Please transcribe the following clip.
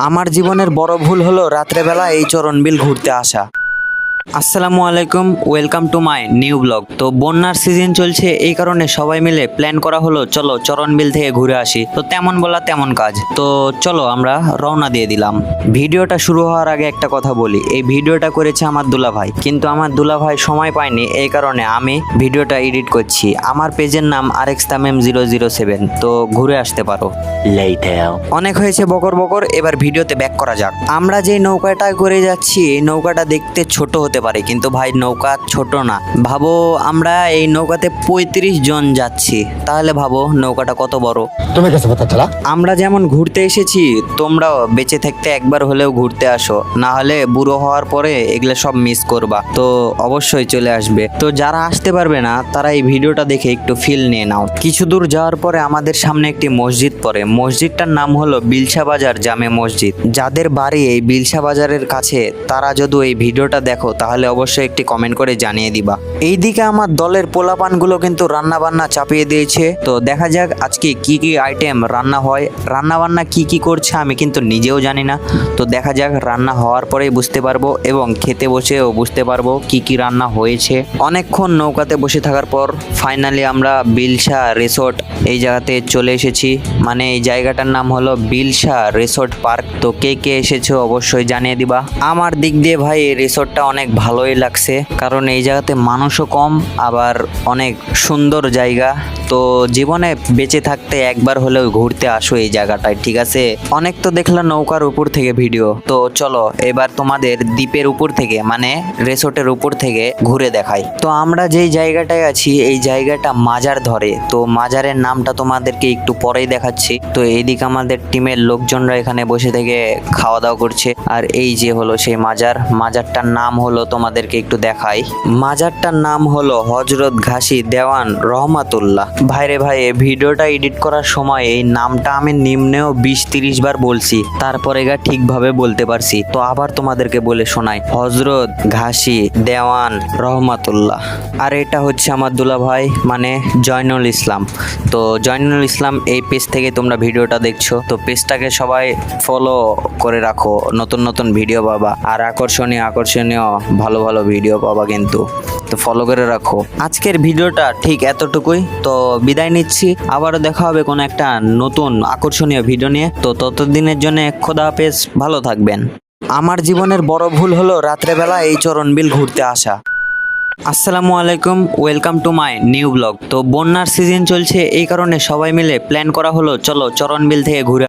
আমার জীবনের বড় ভুল হলো রাত্রেবেলা এই চরণবিল ঘুরতে আসা। আসসালামু আলাইকুম, welcome to my new blog. তো বন্যার সিজন চলছে, এই কারণে সবাই মিলে প্ল্যান করা হলো চলো চরণবিল থেকে ঘুরে আসি। তো তেমন বলা তেমন কাজ, তো চলো আমরা রওনা দিয়ে দিলাম। ভিডিওটা শুরু হওয়ার আগে একটা কথা বলি, এই ভিডিওটা করেছে আমার দুলাভাই, কিন্তু আমার দুলাভাই সময় পায়নি, এই কারণে আমি ভিডিওটা এডিট করছি। আমার পেজের নাম RX Tamim 007, তো ঘুরে আসতে পারো। অনেক হয়েছে বকর বকর, এবার ভিডিওতে ব্যাক করা যাক। আমরা যে নৌকাটা করে যাচ্ছি, এই নৌকাটা দেখতে ছোট হতে পারে, কিন্তু ভাই নৌকা ছোট না। ভাবো আমরা এই নৌকাতে 35 জন যাচ্ছি, তাহলে ভাবো নৌকাটা কত বড়। तुम्हें कैसे पता चला? আমরা যেমন ঘুরতে এসেছি, তোমরাও বেঁচে থাকতে একবার হলেও ঘুরতে আসো, না হলে বুড়ো হওয়ার পরে এগুলো সব মিস করবা। তো অবশ্যই চলে আসবে। তো যারা আসতে পারবে না তারা এই ভিডিওটা দেখে একটু ফিল নিয়ে নাও। কিছু দূর যাওয়ার পরে আমাদের সামনে একটি মসজিদ পড়ে। মসজিদটার নাম হলো বিলসা বাজার জামে মসজিদ। যাদের বাড়ি এই বিলসা বাজারের কাছে, তারা যদি এই ভিডিওটা দেখো তাহলে অবশ্যই একটি কমেন্ট করে জানিয়ে দিবা। এইদিকে আমার দলের পোলাপানগুলো কিন্তু রান্না বান্না চাপিয়ে দিয়েছে। তো দেখা যাক আজকে কি কি আইটেম রান্না হয়, রান্না বান্না কি কি করছে আমি কিন্তু নিজেও জানি না। তো দেখা যাক, রান্না হওয়ার পরেই বুঝতে পারবো এবং খেতে বসেও বুঝতে পারবো কি কি রান্না হয়েছে। অনেকক্ষণ নৌকাতে বসে থাকার পর ফাইনালি আমরা বিলসা রিসোর্ট এই জায়গাতে চলে এসেছি। মানে এই জায়গাটার নাম হলো বিলসা রিসোর্ট পার্ক। তো কে কে এসেছো অবশ্যই জানিয়ে দিবা। আমার দিক দিয়ে ভাই এই রিসোর্টটা অনেক ভালোই লাগছে, কারণ এই জায়গাতে মানুষও কম, আবার অনেক সুন্দর জায়গা। তো জীবনে বেঁচে থাকতে একবার হলেও ঘুরতে আসো এই জায়গাটায়, ঠিক আছে? অনেক তো দেখলাম নৌকার উপর থেকে ভিডিও, তো চলো এবার তোমাদের দ্বীপের উপর থেকে মানে রিসোর্টের উপর থেকে ঘুরে দেখাই। তো আমরা যেই জায়গাটায় আছি এই জায়গাটা মাজার ধরে, তো মাজারের নামটা তোমাদেরকে একটু পরেই দেখাচ্ছি। তো এইদিকে আমাদের টিমের লোকজনরা এখানে বসে থেকে খাওয়া দাওয়া করছে, আর এই যে হলো সেই মাজারটার নাম হলো তোমাদেরকে একটু দেখাই। মাজারটার নাম হলো হযরত ঘাসি দেওয়ান রহমাতুল্লাহ। ভাইরে ভাই, এই ভিডিওটা এডিট করার সময় এই নামটা আমি নিম্নেও 20-30 বার বলছি, তারপরে ঠিকভাবে বলতে পারছি। তো আবার তোমাদেরকে বলে শোনাই, হযরত ঘাসি দেওয়ান রহমাতুল্লাহ। আর এটা হচ্ছে আমার দুলা ভাই মানে জয়নুল ইসলাম। তো জয়নুল ইসলাম এই পেজ থেকে তোমরা ভিডিওটা দেখছো, তো পেজটাকে সবাই ফলো করে রাখো, নতুন নতুন ভিডিও পাবা, আর আকর্ষণীয় ভালো ভালো ভিডিও পাবা কিন্তু। তো ফলো করে রাখো। আজকের ভিডিওটা ঠিক এতটুকুই, তো বিদায় নিচ্ছি। আবারও দেখা হবে কোনো একটা নতুন আকর্ষণীয় ভিডিও নিয়ে। তো ততদিনের জন্য খোদা হাফেজ, ভালো থাকবেন। আমার জীবনের বড় ভুল হলো রাত্রেবেলা এই চরণবিল ঘুরতে আসা। আসসালামু আলাইকুম, welcome to my new blog. তো বন্যার সিজন চলছে, এই কারণে সবাই মিলে প্ল্যান করা হলো চলো চরণবিল থেকে ঘুরে